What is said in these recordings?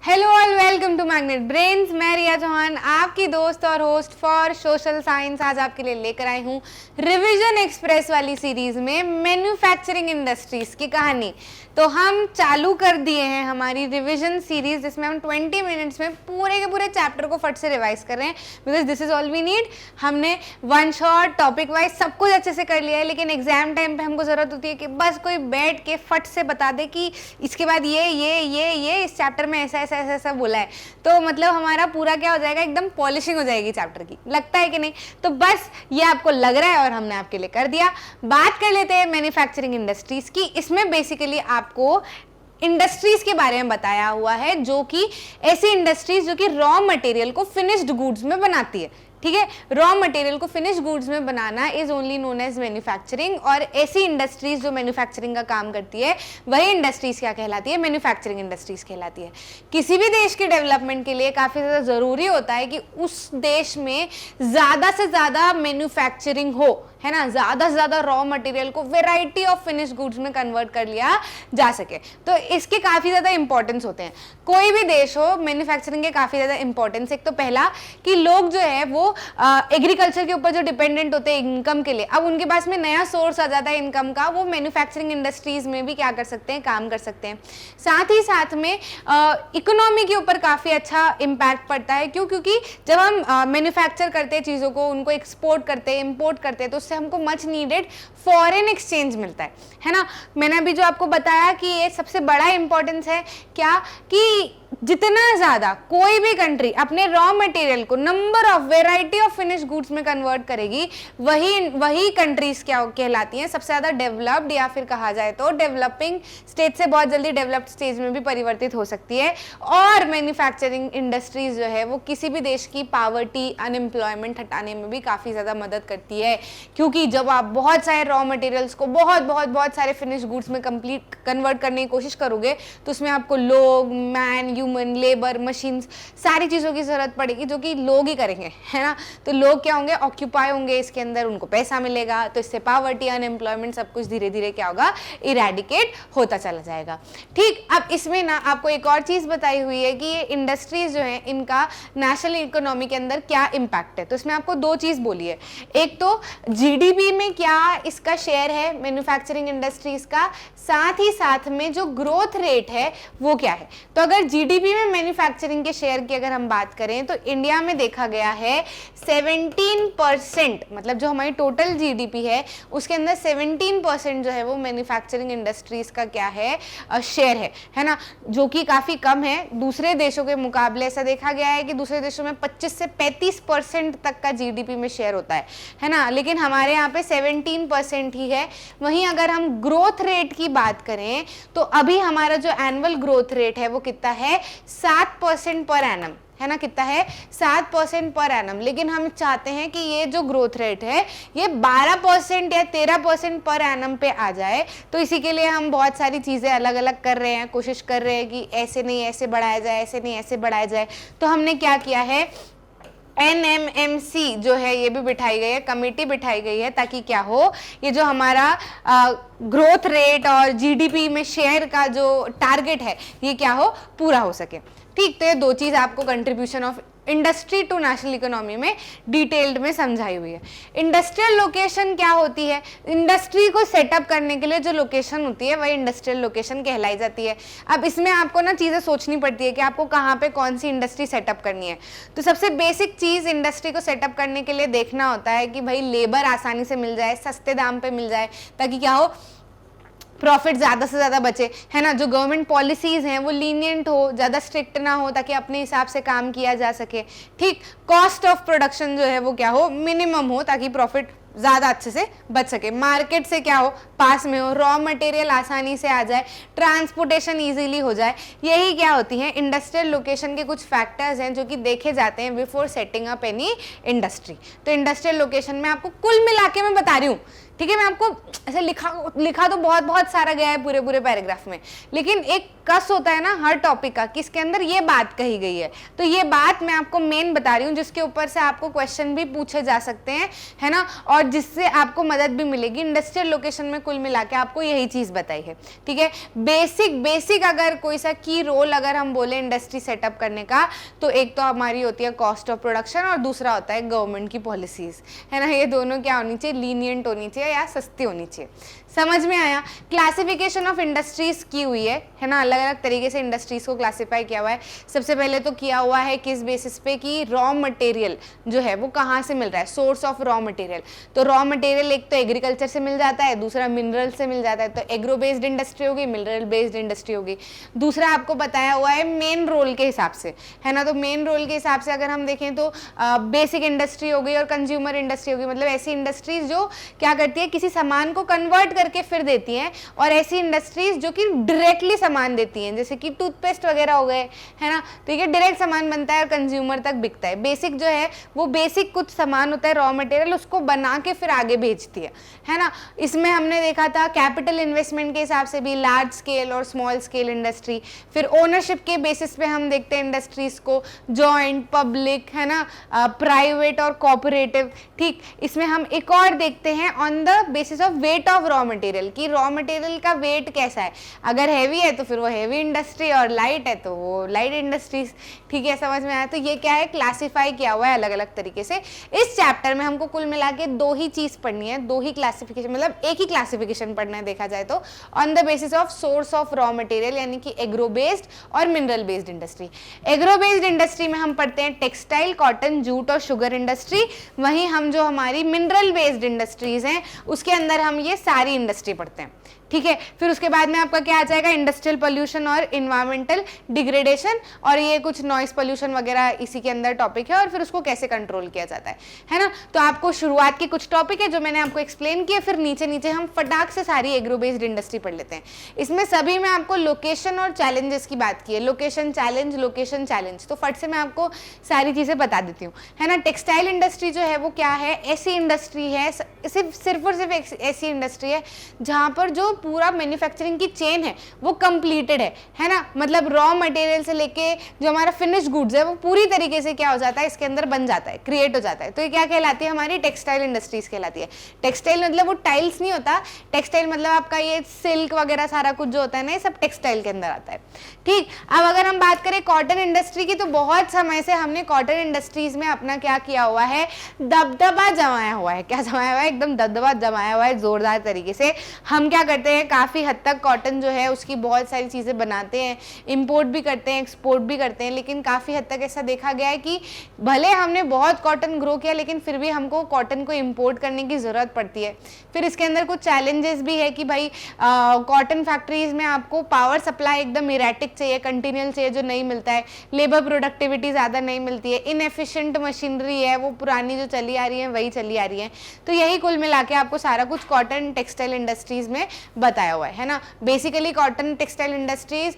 Hello all, welcome to magnet brains. मैं रिया चौहान, आपकी दोस्त और होस्ट फॉर सोशल साइंस। आज आपके लिए लेकर आई हूँ रिवीजन एक्सप्रेस वाली सीरीज में मैन्युफैक्चरिंग इंडस्ट्रीज की कहानी। तो हम चालू कर दिए हैं हमारी रिवीजन सीरीज, जिसमें हम 20 मिनट्स में पूरे के पूरे चैप्टर को फट से रिवाइज कर रहे हैं, because this is all we need. हमने वन शॉट टॉपिक वाइज सब कुछ अच्छे से कर लिया है, लेकिन एग्जाम टाइम पे हमको जरूरत होती है कि बस कोई बैठ के फट से बता दे कि इसके बाद ये इस चैप्टर में ऐसा ऐसा ऐसा ऐसा बोला है। तो मतलब हमारा पूरा क्या हो जाएगा, एकदम पॉलिशिंग हो जाएगी चैप्टर की। लगता है कि नहीं? तो बस ये आपको लग रहा है और हमने आपके लिए कर दिया। बात कर लेते हैं मैन्युफैक्चरिंग इंडस्ट्रीज की। इसमें बेसिकली आपको इंडस्ट्रीज के बारे में बताया हुआ है, जो कि ऐसी इंडस्ट्रीज जो कि रॉ मटेरियल को फिनिश्ड गुड्स में बनाती है। ठीक है, रॉ मटेरियल को फिनिश गुड्स में बनाना is only known as manufacturing. और ऐसी इंडस्ट्रीज जो मैन्युफैक्चरिंग का काम करती है, वही इंडस्ट्रीज क्या कहलाती है? मैन्युफैक्चरिंग इंडस्ट्रीज कहलाती है। किसी भी देश के डेवलपमेंट के लिए काफी ज्यादा जरूरी होता है कि उस देश में ज्यादा से ज्यादा मैन्युफैक्चरिंग हो, है ना, ज्यादा से ज्यादा रॉ मटेरियल को वेराइटी ऑफ फिनिश गुड्स में कन्वर्ट कर लिया जा सके। तो इसके काफी ज्यादा इंपॉर्टेंस होते हैं। कोई भी देश हो, मैन्युफैक्चरिंग के काफी ज्यादा इंपॉर्टेंस। एक तो पहला कि लोग जो है वो एग्रीकल्चर के ऊपर जो डिपेंडेंट होते हैं इनकम के लिए, अब उनके पास में नया सोर्स आ जाता है इनकम का, वो मैन्युफैक्चरिंग इंडस्ट्रीज में भी क्या कर सकते हैं, काम कर सकते हैं। साथ ही साथ में इकोनॉमी के ऊपर काफी अच्छा इम्पैक्ट पड़ता है। क्यों? क्योंकि जब हम मैन्युफैक्चर करते हैं चीजों को, उनको एक्सपोर्ट करते हैं, इम्पोर्ट करते हैं, तो उससे हमको मच नीडेड फॉरेन एक्सचेंज मिलता है ना। मैंने अभी जो आपको बताया कि ये सबसे बड़ा इंपॉर्टेंस है क्या, कि जितना ज्यादा कोई भी कंट्री अपने रॉ मटेरियल को number of variety of finish goods में कन्वर्ट करेगी, वही कंट्रीज क्या कहलाती हैं, सबसे ज्यादा डेवलप्ड, या फिर कहा जाए तो डेवलपिंग स्टेज से बहुत जल्दी डेवलप्ड स्टेज में भी परिवर्तित हो सकती है। और मैन्युफैक्चरिंग इंडस्ट्रीज जो है वो किसी भी देश की पॉवर्टी, अनएम्प्लॉयमेंट हटाने में भी काफी ज्यादा मदद करती है। क्योंकि जब आप बहुत सारे रॉ मटेरियल्स को बहुत सारे फिनिश गुड्स में कंप्लीट कन्वर्ट करने की कोशिश करोगे, तो उसमें आपको लोग, मैन, ह्यूमन, लेबर, मशीन्स, सारी चीज़ों की जरूरत पड़ेगी, जो कि लोग ही करेंगे, है ना। तो लोग क्या होंगे, ऑक्यूपाई होंगे इसके अंदर, उनको पैसा मिलेगा, तो इससे पॉवर्टी, अनएम्प्लॉयमेंट सब कुछ धीरे धीरे क्या होगा, इरेडिकेट होता चला जाएगा। ठीक, अब इसमें ना आपको एक और चीज़ बताई हुई है कि ये इंडस्ट्रीज जो है इनका नेशनल इकोनॉमी के अंदर क्या इम्पैक्ट है। तो इसमें आपको दो चीज़ बोली है, एक तो जीडीपी में क्या इसका शेयर है मैन्युफैक्चरिंग इंडस्ट्रीज का, साथ ही साथ में जो ग्रोथ रेट है वो क्या है। तो अगर जीडीपी में मैन्युफैक्चरिंग के शेयर की अगर हम बात करें, तो इंडिया में देखा गया है 17%, मतलब जो हमारी टोटल जीडीपी है उसके अंदर 17% जो है वो मैन्युफैक्चरिंग इंडस्ट्रीज का क्या है, शेयर है ना, जो कि काफी कम है दूसरे देशों के मुकाबले। ऐसा देखा गया है कि दूसरे देशों में 25 से 35% तक का जीडीपी में शेयर होता है ना, लेकिन हमारे यहाँ पे 17% ही है। वहीं अगर हम ग्रोथ रेट की बात करें, तो अभी हमारा जो एनुअल ग्रोथ रेट है वो कितना है, 7% पर एनम, है ना। कितना है? 7% पर एनम। लेकिन हम चाहते हैं कि ये जो ग्रोथ रेट है ये 12% या 13% पर एनम पे आ जाए। तो इसी के लिए हम बहुत सारी चीज़ें अलग अलग कर रहे हैं, कोशिश कर रहे हैं कि ऐसे नहीं ऐसे बढ़ाया जाए, ऐसे नहीं ऐसे बढ़ाया जाए। तो हमने क्या किया है, NMMC जो है ये भी बिठाई गई है, कमेटी बिठाई गई है, ताकि क्या हो, ये जो हमारा ग्रोथ रेट और जीडीपी में शेयर का जो टारगेट है ये क्या हो, पूरा हो सके। ठीक, तो ये दो चीज आपको contribution of industry to national economy में डिटेल्ड में समझाई हुई है। इंडस्ट्रियल लोकेशन क्या होती है? इंडस्ट्री को सेटअप करने के लिए जो लोकेशन होती है वही इंडस्ट्रियल लोकेशन कहलाई जाती है। अब इसमें आपको ना चीज़ें सोचनी पड़ती है कि आपको कहाँ पे कौन सी इंडस्ट्री सेटअप करनी है। तो सबसे बेसिक चीज़ इंडस्ट्री को सेटअप करने के लिए देखना होता है कि भाई लेबर आसानी से मिल जाए, सस्ते दाम पे मिल जाए, ताकि क्या हो, प्रॉफिट ज़्यादा से ज़्यादा बचे, है ना। जो गवर्नमेंट पॉलिसीज़ हैं वो लीनियंट हो, ज़्यादा स्ट्रिक्ट ना हो, ताकि अपने हिसाब से काम किया जा सके। ठीक, कॉस्ट ऑफ प्रोडक्शन जो है वो क्या हो, मिनिमम हो, ताकि प्रॉफिट ज़्यादा अच्छे से बच सके। मार्केट से क्या हो, पास में हो, रॉ मटेरियल आसानी से आ जाए, ट्रांसपोर्टेशन इजीली हो जाए। यही क्या होती हैं इंडस्ट्रियल लोकेशन के कुछ फैक्टर्स हैं जो कि देखे जाते हैं before setting up any industry. तो इंडस्ट्रियल लोकेशन में आपको कुल मिला के मैं बता रही हूँ, ठीक है, मैं आपको ऐसे लिखा तो बहुत बहुत सारा गया है पूरे पूरे पैराग्राफ में, लेकिन एक कस होता है ना हर टॉपिक का कि इसके अंदर ये बात कही गई है, तो ये बात मैं आपको मेन बता रही हूँ जिसके ऊपर से आपको क्वेश्चन भी पूछे जा सकते हैं, है ना, और जिससे आपको मदद भी मिलेगी। इंडस्ट्रियल लोकेशन में कुल मिला के आपको यही चीज बताई है, ठीक है। बेसिक अगर कोई सा की रोल अगर हम बोले इंडस्ट्री सेटअप करने का, तो एक तो हमारी होती है कॉस्ट ऑफ प्रोडक्शन और दूसरा होता है गवर्नमेंट की पॉलिसीज, है ना। ये दोनों क्या होनी चाहिए, लीनियंट होनी चाहिए या सस्ती होनी चाहिए। समझ में आया। क्लासिफिकेशन ऑफ इंडस्ट्रीज की हुई है ना, अलग अलग तरीके से इंडस्ट्रीज को क्लासिफाई किया हुआ है। सबसे पहले तो किया हुआ है किस बेसिस पे कि रॉ मटेरियल जो है वो कहाँ से मिल रहा है, सोर्स ऑफ रॉ मटेरियल। तो रॉ मटेरियल एक तो एग्रीकल्चर से मिल जाता है, दूसरा मिनरल से मिल जाता है, तो एग्रो बेस्ड इंडस्ट्री होगी, मिनरल बेस्ड इंडस्ट्री होगी। दूसरा आपको बताया हुआ है मेन रोल के हिसाब से, है ना, तो मेन रोल के हिसाब से अगर हम देखें तो बेसिक इंडस्ट्री हो गई और कंज्यूमर इंडस्ट्री होगी, मतलब ऐसी इंडस्ट्रीज जो क्या करती है किसी सामान को कन्वर्ट करके फिर देती हैं, और ऐसी इंडस्ट्रीज जो कि डायरेक्टली सामान देती हैं, जैसे कि टूथपेस्ट वगैरह हो गए, है ना, तो ये डायरेक्ट सामान बनता है और कंज्यूमर तक बिकता है। बेसिक जो है वो बेसिक कुछ सामान होता है रॉ मटेरियल, उसको बना के फिर आगे बेचती है ना। इसमें हमने देखा था कैपिटल इन्वेस्टमेंट के हिसाब से भी लार्ज स्केल और स्मॉल स्केल इंडस्ट्री, फिर ओनरशिप के बेसिस पे हम देखते हैं इंडस्ट्रीज को, जॉइंट, पब्लिक, है ना, प्राइवेट और कोऑपरेटिव। ठीक, इसमें हम एक और देखते हैं on the basis of weight of raw material, कि रॉ मटेरियल का वेट कैसा है, अगर हैवी है तो फिर वो हैवी इंडस्ट्री और लाइट है तो वो लाइट इंडस्ट्रीज। ठीक है, समझ में आया। तो ये क्या है, क्लासिफाई किया हुआ है अलग अलग तरीके से। इस चैप्टर में हमको कुल मिला के दो ही चीज पढ़नी है, दो ही क्लासिफिकेशन, मतलब एक ही क्लासिफिकेशन पढ़ना है देखा जाए तो, on the basis of source of raw material, यानी कि एग्रो बेस्ड और mineral based industry. Agro based industry में हम पढ़ते हैं टेक्सटाइल, कॉटन, जूट और शुगर इंडस्ट्री। वहीं हम जो हमारी मिनरल बेस्ड इंडस्ट्रीज हैं उसके अंदर हम ये सारी इंडस्ट्री पढ़ते हैं। ठीक है, फिर उसके बाद में आपका क्या आ जाएगा, इंडस्ट्रियल पोल्यूशन और इन्वायरमेंटल डिग्रेडेशन, और ये कुछ नॉइस पोल्यूशन वगैरह इसी के अंदर टॉपिक है, और फिर उसको कैसे कंट्रोल किया जाता है ना। तो आपको शुरुआत के कुछ टॉपिक है जो मैंने आपको एक्सप्लेन किया, फिर नीचे नीचे हम फटाक से सारी एग्रो बेस्ड इंडस्ट्री पढ़ लेते हैं। इसमें सभी में आपको लोकेशन और चैलेंजेस की बात की है, लोकेशन चैलेंज, तो फट से मैं आपको सारी चीजें बता देती हूँ, है ना। टेक्सटाइल इंडस्ट्री जो है वो क्या है, ऐसी इंडस्ट्री है, सिर्फ और सिर्फ ऐसी इंडस्ट्री है जहां पर जो पूरा मैन्युफैक्चरिंग की चेन है वो कंप्लीटेड है ना, मतलब रॉ मटेरियल से लेके जो हमारा फिनिश गुड्स है वो पूरी तरीके से क्या हो जाता है, इसके अंदर बन जाता है, क्रिएट हो जाता है। तो ये क्या कहलाती है, हमारी टेक्सटाइल इंडस्ट्रीज कहलाती है। टेक्सटाइल मतलब वो टाइल्स नहीं होता, टेक्सटाइल मतलब आपका ये सिल्क वगैरह सारा कुछ जो होता है ना, ये सब टेक्सटाइल के अंदर आता है। ठीक, अब अगर हम बात करें कॉटन इंडस्ट्री की, तो बहुत समय से हमने कॉटन इंडस्ट्रीज में अपना क्या किया हुआ है, दबदबा जमाया हुआ है। क्या जमाया हुआ है, एकदम दबदबा जमाया हुआ है जोरदार तरीके से। हम क्या करते हैं, काफी हद तक कॉटन जो है उसकी बहुत सारी चीजें बनाते हैं, इंपोर्ट भी करते हैं, एक्सपोर्ट भी करते हैं, लेकिन काफी हद तक ऐसा देखा गया है कि भले हमने बहुत कॉटन ग्रो किया लेकिन फिर भी हमको कॉटन को इंपोर्ट करने की जरूरत पड़ती है। फिर इसके अंदर कुछ चैलेंजेस भी है कि भाई कॉटन फैक्ट्रीज में आपको पावर सप्लाई एकदम इरेटिक चाहिए, कंटिन्यूअल चाहिए, जो नहीं मिलता है। लेबर प्रोडक्टिविटी ज्यादा नहीं मिलती है, इनएफिशिएंट मशीनरी है, वो पुरानी जो चली आ रही है वही चली आ रही है। तो यही कुल मिला के आपको सारा कुछ कॉटन टेक्सटाइल इंडस्ट्रीज में बताया हुआ है ना। बेसिकली कॉटन टेक्सटाइल इंडस्ट्रीज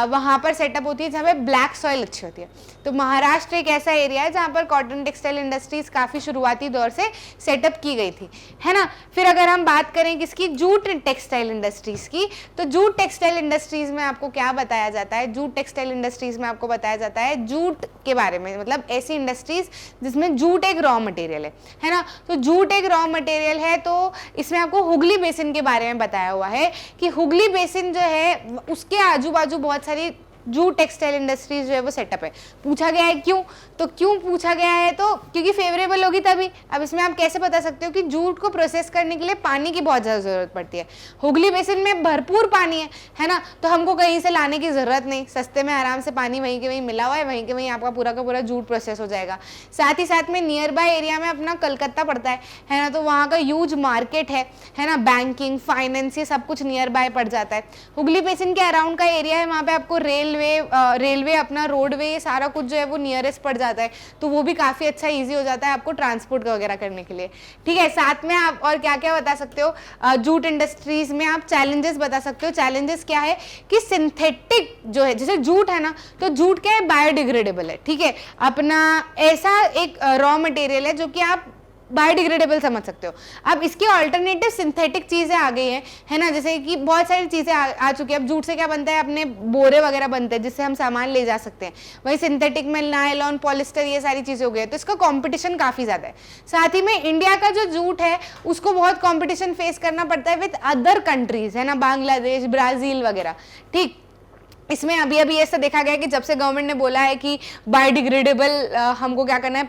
वहां पर सेटअप होती है जहाँ पे ब्लैक सॉइल अच्छी होती है। तो महाराष्ट्र एक ऐसा एरिया है जहाँ पर कॉटन टेक्सटाइल इंडस्ट्रीज काफी शुरुआती दौर से सेटअप की गई थी, है ना। फिर अगर हम बात करें किसकी, जूट टेक्सटाइल इंडस्ट्रीज की, तो जूट टेक्सटाइल इंडस्ट्रीज में आपको क्या बताया जाता है, जूट टेक्सटाइल इंडस्ट्रीज में आपको बताया जाता है जूट के बारे में, मतलब ऐसी इंडस्ट्रीज जिसमें जूट एक रॉ मटेरियल है ना। तो जूट एक रॉ मटेरियल है, तो इसमें आपको हुगली बेसिन के बारे में बताया हुआ है कि हुगली बेसिन जो है उसके आजू बाजू बहुत सारी जूट टेक्सटाइल इंडस्ट्रीज जो है वो सेटअप है। पूछा गया है क्यों, तो क्यों पूछा गया है, तो क्योंकि फेवरेबल होगी तभी। अब इसमें आप कैसे बता सकते हो कि जूट को प्रोसेस करने के लिए पानी की बहुत ज़्यादा जरूरत पड़ती है। हुगली बेसिन में भरपूर पानी है ना, तो हमको कहीं से लाने की जरूरत नहीं, सस्ते में आराम से पानी वहीं के वहीं मिला हुआ है, वहीं के वहीं आपका पूरा का पूरा जूट प्रोसेस हो जाएगा। साथ ही साथ में नियर बाय एरिया में अपना कलकत्ता पड़ता है ना, तो वहाँ का ह्यूज मार्केट है ना, बैंकिंग, फाइनेंस, ये सब कुछ नियर बाय पड़ जाता है। हुगली बेसिन के अराउंड का एरिया है, वहाँ पे आपको रेलवे अपना रोडवे, ये सारा कुछ जो है वो नियरेस्ट पड़ जाता है, तो वो भी काफी अच्छा इजी हो जाता है आपको ट्रांसपोर्ट वगैरह करने के लिए। ठीक है, साथ में आप और क्या क्या बता सकते हो, जूट इंडस्ट्रीज में आप चैलेंजेस बता सकते हो। चैलेंजेस क्या है कि सिंथेटिक जो है, जैसे जूट है ना, तो जूट क्या है, बायोडिग्रेडेबल है। ठीक है, अपना ऐसा एक रॉ मटेरियल है जो कि आप बायोडिग्रेडेबल समझ सकते हो। अब इसके ऑल्टरनेटिव सिंथेटिक चीजें आ गई हैं, है ना, जैसे कि बहुत सारी चीजें आ चुकी है। अब जूट से क्या बनता है, अपने बोरे वगैरह बनते हैं जिससे हम सामान ले जा सकते हैं। वही सिंथेटिक में नायलॉन, पॉलिस्टर, ये सारी चीजें हो गई है, तो इसका कॉम्पिटिशन काफी ज्यादा है। साथ ही में इंडिया का जो जूट है उसको बहुत कॉम्पिटिशन फेस करना पड़ता है विद अदर कंट्रीज, है ना, बांग्लादेश, ब्राजील वगैरह। ठीक, इसमें अभी अभी ऐसा देखा गया कि जब से गवर्नमेंट ने बोला है कि बायोडिग्रेडेबल हमको क्या करना है,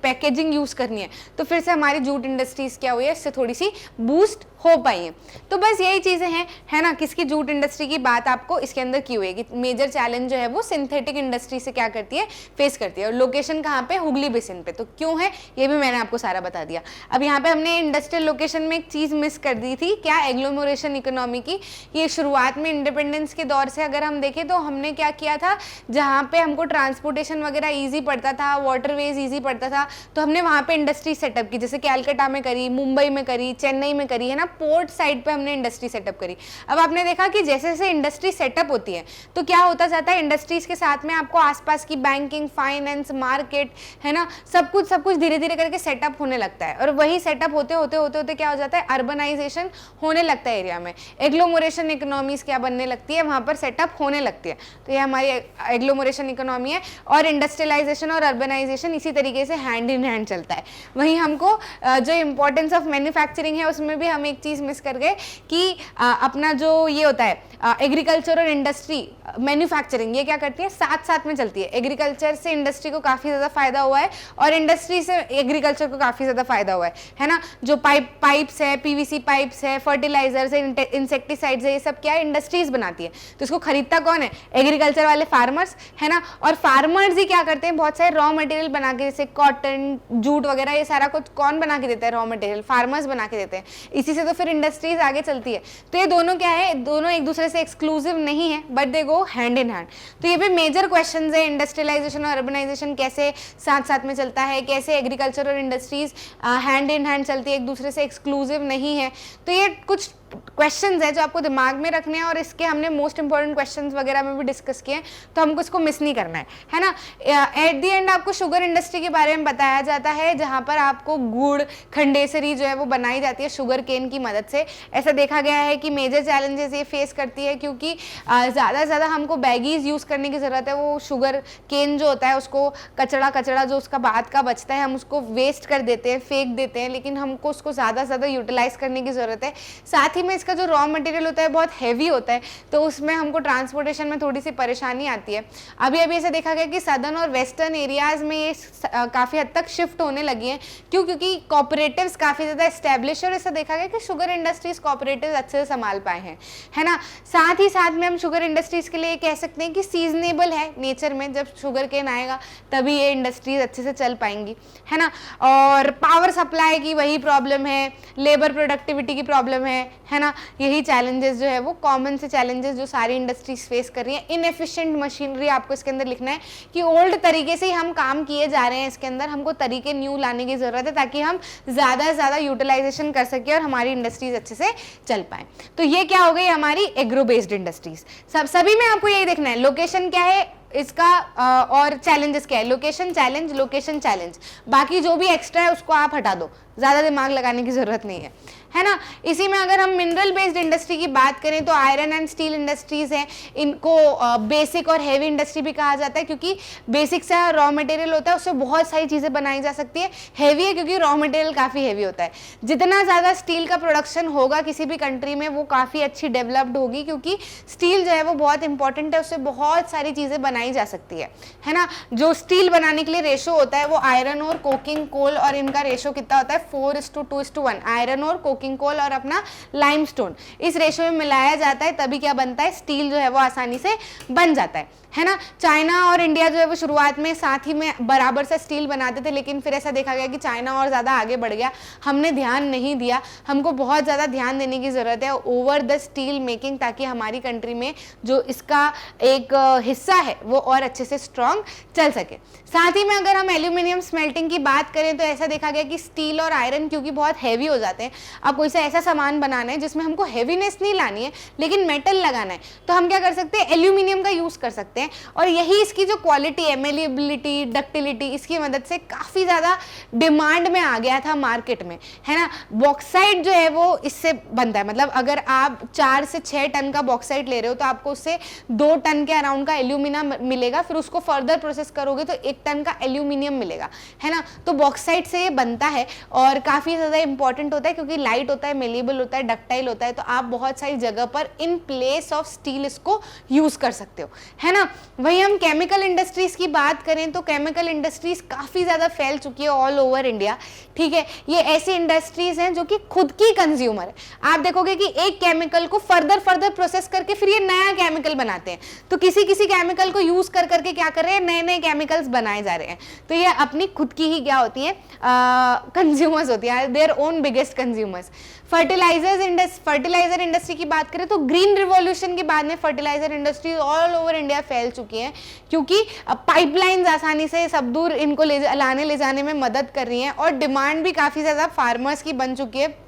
पैकेजिंग यूज करनी है, तो फिर से हमारी जूट इंडस्ट्रीज क्या हुई है, इससे थोड़ी सी बूस्ट हो पाई है। तो बस यही चीजें हैं, है ना, किसकी जूट इंडस्ट्री की बात आपको इसके अंदर की हुई है कि मेजर चैलेंज जो है वो सिंथेटिक इंडस्ट्री से क्या करती है, फेस करती है। और लोकेशन कहाँ पे, हुगली बेसिन पे। तो क्यों है ये भी मैंने आपको सारा बता दिया। अब यहाँ पे हमने इंडस्ट्रियल लोकेशन में एक चीज मिस कर दी थी, क्या, एग्लोमरेशन इकोनॉमी की। ये शुरुआत में इंडिपेंडेंस के दौर से अगर हम देखें तो हमने क्या किया था, जहाँ पे हमको ट्रांसपोर्टेशन वगैरह ईजी पड़ता था, वाटरवेज ईजी पड़ता था, तो हमने वहाँ पे इंडस्ट्री सेटअप की, जैसे कैलकाटा में करी, मुंबई में करी, चेन्नई में करी, है ना, पोर्ट साइड पे हमने इंडस्ट्री सेटअप करी। अब आपने देखा कि जैसे जैसे इंडस्ट्री सेटअप होती है तो क्या होता जाता है, इंडस्ट्रीज के साथ में आपको आसपास की बैंकिंग, फाइनेंस, मार्केट, है ना, सब कुछ धीरे धीरे करके सेटअप होने लगता है। और वही सेटअप होते होते होते होते क्या हो जाता है, अर्बनाइजेशन होने लगता है एरिया में, एग्लोमरेशन इकोनॉमीज क्या बनने लगती है, वहां पर सेटअप होने लगती है। तो ये हमारी एग्लोमरेशन इकोनॉमी है। और इंडस्ट्रियलाइजेशन और अर्बनाइजेशन इसी तरीके से हैंड इन हैंड चलता है। वहीं हमको जो इंपॉर्टेंस ऑफ मैन्युफैक्चरिंग है उसमें भी हम एक चीज मिस कर गए कि अपना जो ये होता है एग्रीकल्चर और इंडस्ट्री, मैन्युफैक्चरिंग, ये क्या करती है, साथ साथ में चलती है। एग्रीकल्चर से इंडस्ट्री को काफी ज्यादा फायदा हुआ है और इंडस्ट्री से एग्रीकल्चर को काफी ज्यादा फायदा हुआ है ना। जो पाइप्स है, पीवीसी पाइप्स है, फर्टिलाइजर्स है, इंसेक्टिसाइड्स है, ये सब क्या है, इंडस्ट्रीज बनाती है। तो इसको खरीदता कौन है, एग्रीकल्चर वाले फार्मर्स, है ना। और फार्मर्स ही क्या करते हैं, बहुत सारे रॉ मटेरियल बना के, जैसे कॉटन, जूट वगैरह, ये सारा कुछ कौन बना के देता है, रॉ मटेरियल फार्मर्स बना के देते हैं। इसी से तो फिर इंडस्ट्रीज आगे चलती है। तो ये दोनों क्या है, दोनों एक दूसरे से एक्सक्लूसिव नहीं है, but they go hand in hand. तो ये भी मेजर क्वेश्चंस है, इंडस्ट्रियलाइजेशन और अर्बनाइजेशन कैसे साथ साथ में चलता है, कैसे एग्रीकल्चर और इंडस्ट्रीज हैंड इन हैंड चलती है, एक दूसरे से एक्सक्लूसिव नहीं है। तो ये कुछ क्वेश्चंस है जो आपको दिमाग में रखने हैं और इसके हमने मोस्ट इंपॉर्टेंट क्वेश्चंस वगैरह में भी डिस्कस किए हैं, तो हमको इसको मिस नहीं करना है ना। एट द एंड आपको शुगर इंडस्ट्री के बारे में बताया जाता है, जहां पर आपको गुड़, खंडेसरी जो है वो बनाई जाती है शुगर केन की मदद से। ऐसा देखा गया है कि मेजर चैलेंजेस ये फेस करती है क्योंकि ज़्यादा से ज़्यादा हमको बैगीज यूज़ करने की ज़रूरत है। वो शुगर केन जो होता है उसको कचड़ा जो उसका बाद का बचता है हम उसको वेस्ट कर देते हैं, फेंक देते हैं, लेकिन हमको उसको ज़्यादा से ज़्यादा यूटिलाइज करने की ज़रूरत है। साथ में इसका जो रॉ मटेरियल होता है बहुत हैवी होता है, तो उसमें हमको ट्रांसपोर्टेशन में थोड़ी सी परेशानी आती है। अभी ऐसा देखा गया कि सदर्न और वेस्टर्न एरियाज में ये काफ़ी हद तक शिफ्ट होने लगी हैं। क्योंकि कॉपरेटिव्स काफ़ी ज़्यादा एस्टेब्लिश, और ऐसा देखा गया कि शुगर इंडस्ट्रीज कॉपरेटिव्स अच्छे से संभाल पाए हैं, है ना। साथ ही साथ में हम शुगर इंडस्ट्रीज के लिए कह सकते हैं कि सीजनेबल है नेचर में, जब शुगर केन आएगा तभी ये इंडस्ट्रीज अच्छे से चल पाएंगी, है ना। और पावर सप्लाई की वही प्रॉब्लम है, लेबर प्रोडक्टिविटी की प्रॉब्लम है ना। यही चैलेंजेस जो है वो कॉमन से चैलेंजेस जो सारी इंडस्ट्रीज फेस कर रही है। इनएफिशिएंट मशीनरी आपको इसके अंदर लिखना है कि ओल्ड तरीके से ही हम काम किए जा रहे हैं, इसके अंदर हमको तरीके न्यू लाने की जरूरत है ताकि हम ज़्यादा से ज़्यादा यूटिलाइजेशन कर सके और हमारी इंडस्ट्रीज अच्छे से चल पाए। तो ये क्या हो गई हमारी एग्रो बेस्ड इंडस्ट्रीज। सभी में आपको यही देखना है, लोकेशन क्या है इसका और चैलेंजेस क्या है, लोकेशन चैलेंज, बाकी जो भी एक्स्ट्रा है उसको आप हटा दो, ज़्यादा दिमाग लगाने की ज़रूरत नहीं है ना। इसी में अगर हम मिनरल बेस्ड इंडस्ट्री की बात करें तो आयरन एंड स्टील इंडस्ट्रीज हैं, इनको बेसिक और हेवी इंडस्ट्री भी कहा जाता है क्योंकि बेसिक से रॉ मटेरियल होता है उससे बहुत सारी चीज़ें बनाई जा सकती है। हेवी है क्योंकि रॉ मटेरियल काफ़ी हेवी होता है। जितना ज़्यादा स्टील का प्रोडक्शन होगा किसी भी कंट्री में वो काफ़ी अच्छी डेवलप्ड होगी, क्योंकि स्टील जो है वो बहुत इंपॉर्टेंट है, उससे बहुत सारी चीज़ें बनाई जा सकती है ना। जो स्टील बनाने के लिए रेशो होता है वो आयरन और कोकिंग कोल, और इनका रेशो कितना होता है 4:2:1। आयरन और कोकिंग कोल और अपना लाइमस्टोन, इस रेशो में मिलाया जाता है तभी क्या बनता है, स्टील जो है वो आसानी से बन जाता है ना। चाइना और इंडिया जो है वो शुरुआत में साथ ही में बराबर से स्टील बनाते थे, लेकिन फिर ऐसा देखा गया कि चाइना और ज़्यादा आगे बढ़ गया, हमने ध्यान नहीं दिया। हमको बहुत ज़्यादा ध्यान देने की ज़रूरत है ओवर द स्टील मेकिंग, ताकि हमारी कंट्री में जो इसका एक हिस्सा है वो और अच्छे से स्ट्रॉन्ग चल सके। साथ ही में अगर हम एल्यूमिनियम स्मेल्टिंग की बात करें तो ऐसा देखा गया कि स्टील और आयरन क्योंकि बहुत हैवी हो जाते हैं, अब कोई सा ऐसा सामान बनाना है जिसमें हमको हैवीनेस नहीं लानी है लेकिन मेटल लगाना है, तो हम क्या कर सकते हैं, एल्यूमिनियम का यूज कर सकते हैं। और यही इसकी जो क्वालिटी है, मेलिएबिलिटी, डक्टिलिटी, इसकी मदद से काफी ज्यादा डिमांड में आ गया था मार्केट में, है ना। बॉक्साइट जो है वो इससे बनता है, मतलब अगर आप 4 से 6 टन का बॉक्साइट ले रहे हो तो आपको उससे 2 टन के अराउंड का एल्यूमिना मिलेगा, फिर उसको फर्दर प्रोसेस करोगे तो 1 टन का एल्यूमिनियम मिलेगा, है ना। तो बॉक्साइट से ये बनता है और काफी ज्यादा इंपॉर्टेंट होता है क्योंकि लाइट होता है, मेलिएबल होता है, डक्टाइल होता है, तो आप बहुत सारी जगह पर इन प्लेस ऑफ स्टील इसको यूज कर सकते हो, है ना। वही हम केमिकल इंडस्ट्रीज की बात करें तो केमिकल इंडस्ट्रीज काफी ज्यादा फैल चुकी है ऑल ओवर इंडिया, ठीक है। ये ऐसी इंडस्ट्रीज हैं जो कि खुद की कंज्यूमर है। आप देखोगे कि एक केमिकल को फर्दर प्रोसेस करके फिर ये नया केमिकल बनाते हैं, तो किसी केमिकल को यूज कर करके क्या कर रहे हैं, नए नए केमिकल्स बनाए जा रहे हैं। तो ये अपनी खुद की ही क्या होती है, कंज्यूमर्स होती है, their own biggest consumers. Fertilizer industry की बात करें तो ग्रीन रिवॉल्यूशन के बाद में fertilizer industry all over India फैल चुकी है क्योंकि पाइपलाइंस आसानी से सब दूर इनको लाने ले जाने में मदद कर रही हैं और डिमांड भी काफ़ी ज़्यादा फार्मर्स की बन चुकी है,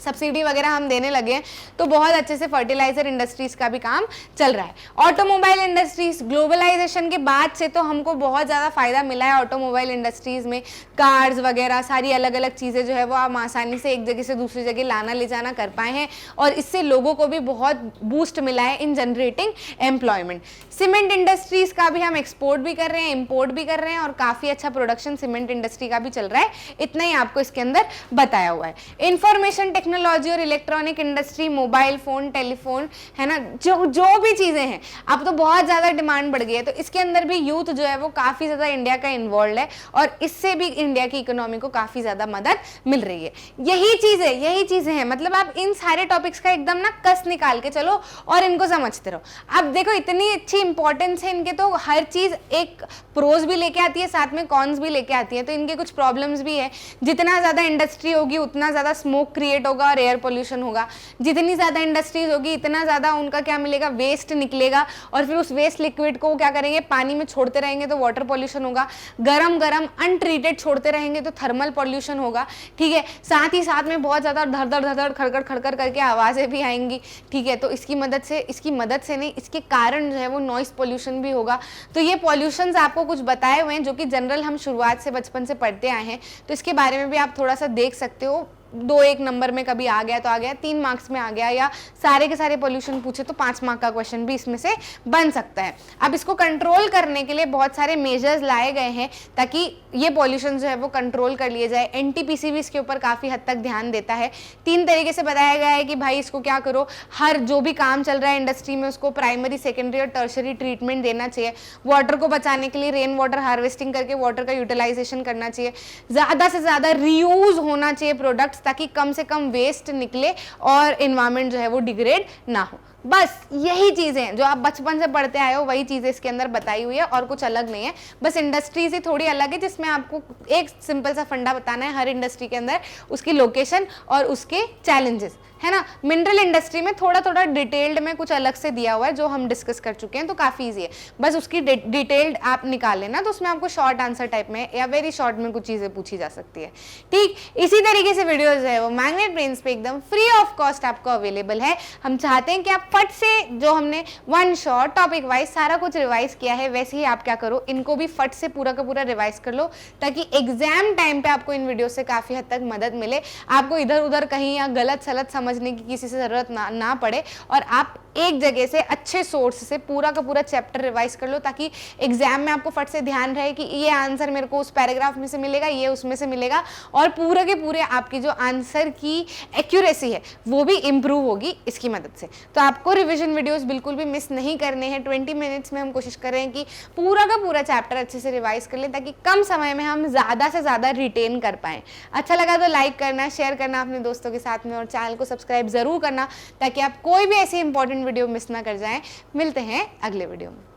सब्सिडी वगैरह हम देने लगे हैं, तो बहुत अच्छे से फर्टिलाइजर इंडस्ट्रीज का भी काम चल रहा है। ऑटोमोबाइल इंडस्ट्रीज, ग्लोबलाइजेशन के बाद से तो हमको बहुत ज़्यादा फायदा मिला है ऑटोमोबाइल इंडस्ट्रीज में, कार्स वगैरह सारी अलग अलग चीज़ें जो है वो हम आसानी से एक जगह से दूसरी जगह लाना ले जाना कर पाए हैं और इससे लोगों को भी बहुत बूस्ट मिला है इन जनरेटिंग एम्प्लॉयमेंट। सीमेंट इंडस्ट्रीज का भी हम एक्सपोर्ट भी कर रहे हैं, इम्पोर्ट भी कर रहे हैं और काफ़ी अच्छा प्रोडक्शन सीमेंट इंडस्ट्री का भी चल रहा है, इतना ही आपको इसके अंदर बताया हुआ है। इंफॉर्मेशन टेक्नोलॉजी और electronic industry, mobile phone, telephone, है ना, जो भी चीज़ें हैं, अब तो बहुत ज़्यादा डिमांड बढ़ गई है, तो इसके अंदर भी यूथ जो है वो काफ़ी ज़्यादा इंडिया का इन्वॉल्व है और इससे भी इंडिया की इकोनॉमी को काफ़ी ज़्यादा मदद मिल रही है। यही चीज़ें हैं, मतलब आप इन सारे टॉपिक्स का एकदम ना कस निकाल के चलो और इनको समझते रहो। अब देखो इतनी अच्छी इंपॉर्टेंस है इनके, तो हर चीज़ एक प्रोज भी लेके आती है, साथ में कॉन्स भी लेके आती है, तो इनके कुछ प्रॉब्लम्स भी है। जितना ज़्यादा इंडस्ट्री होगी उतना ज़्यादा स्मोक क्रिएट होगा और एयर पोल्यूशन होगा, जितनी ज़्यादा इंडस्ट्रीज होगी इतना ज़्यादा उनका क्या मिलेगा, वेस्ट निकलेगा और फिर उस वेस्ट लिक्विड को क्या करेंगे, पानी में छोड़ते रहेंगे तो वाटर पोल्यूशन होगा, गरम अनट्रीटेड छोड़ते रहेंगे तो थर्मल पोल्यूशन होगा, ठीक है। साथ ही साथ में बहुत ज़्यादा धड़ खड़खड़ करके आवाज़ें भी आएंगी, ठीक है। तो इसकी मदद से नहीं, इसके कारण जो है वो नॉइस पोल्यूशन भी होगा। तो ये पॉल्यूशंस आपको कुछ बताए हुए हैं जो कि जनरल हम शुरुआत से बचपन से पढ़ते आए हैं, तो इसके बारे में भी आप थोड़ा सा देख सकते हो। 2-1 नंबर में कभी आ गया तो आ गया, 3 मार्क्स में आ गया, या सारे के सारे पोल्यूशन पूछे तो 5 मार्क का क्वेश्चन भी इसमें से बन सकता है। अब इसको कंट्रोल करने के लिए बहुत सारे मेजर्स लाए गए हैं ताकि ये पोल्यूशन जो है वो कंट्रोल कर लिए जाए। एनटीपीसी भी इसके ऊपर काफ़ी हद तक ध्यान देता है। 3 तरीके से बताया गया है कि भाई इसको क्या करो, हर जो भी काम चल रहा है इंडस्ट्री में उसको प्राइमरी, सेकेंडरी और टर्शरी ट्रीटमेंट देना चाहिए। वाटर को बचाने के लिए रेन वाटर हार्वेस्टिंग करके वाटर का यूटिलाइजेशन करना चाहिए। ज़्यादा से ज़्यादा रीयूज होना चाहिए प्रोडक्ट्स ताकि कम से कम वेस्ट निकले और एनवायरनमेंट जो है वो डिग्रेड ना हो। बस यही चीज़ें हैं जो आप बचपन से पढ़ते आए हो, वही चीज़ें इसके अंदर बताई हुई है और कुछ अलग नहीं है। बस इंडस्ट्री से थोड़ी अलग है जिसमें आपको एक सिंपल सा फंडा बताना है हर इंडस्ट्री के अंदर, उसकी लोकेशन और उसके चैलेंजेस, है ना। मिनरल इंडस्ट्री में थोड़ा डिटेल्ड में कुछ अलग से दिया हुआ है जो हम डिस्कस कर चुके हैं, तो काफ़ी ईजी है। बस उसकी डिटेल्ड आप निकाल लेना, तो उसमें आपको शॉर्ट आंसर टाइप में या वेरी शॉर्ट में कुछ चीज़ें पूछी जा सकती है, ठीक। इसी तरीके से वीडियोज है वो मैग्नेट ब्रेन्स पे एकदम फ्री ऑफ कॉस्ट आपको अवेलेबल है। हम चाहते हैं कि आप फट से जो हमने वन शॉट टॉपिक वाइज सारा कुछ रिवाइज किया है वैसे ही आप क्या करो, इनको भी फट से पूरा का पूरा रिवाइज कर लो ताकि एग्जाम टाइम पे आपको इन वीडियो से काफ़ी हद तक मदद मिले, आपको इधर उधर कहीं या गलत सलत समझने की किसी से ज़रूरत ना पड़े और आप एक जगह से अच्छे सोर्स से पूरा का पूरा चैप्टर रिवाइज कर लो ताकि एग्जाम में आपको फट से ध्यान रहे कि ये आंसर मेरे को उस पैराग्राफ में से मिलेगा, ये उसमें से मिलेगा, और पूरे के पूरे आपकी जो आंसर की एक्यूरेसी है वो भी इम्प्रूव होगी इसकी मदद से। तो आपको रिविजन वीडियोस बिल्कुल भी मिस नहीं करने हैं। 20 मिनट्स में हम कोशिश कर रहे हैं कि पूरा का पूरा चैप्टर अच्छे से रिवाइज कर लें ताकि कम समय में हम ज़्यादा से ज़्यादा रिटेन कर पाएँ। अच्छा लगा तो लाइक करना, शेयर करना अपने दोस्तों के साथ में और चैनल को सब्सक्राइब ज़रूर करना ताकि आप कोई भी ऐसी इंपॉर्टेंट वीडियो मिस ना कर जाएं। मिलते हैं अगले वीडियो में।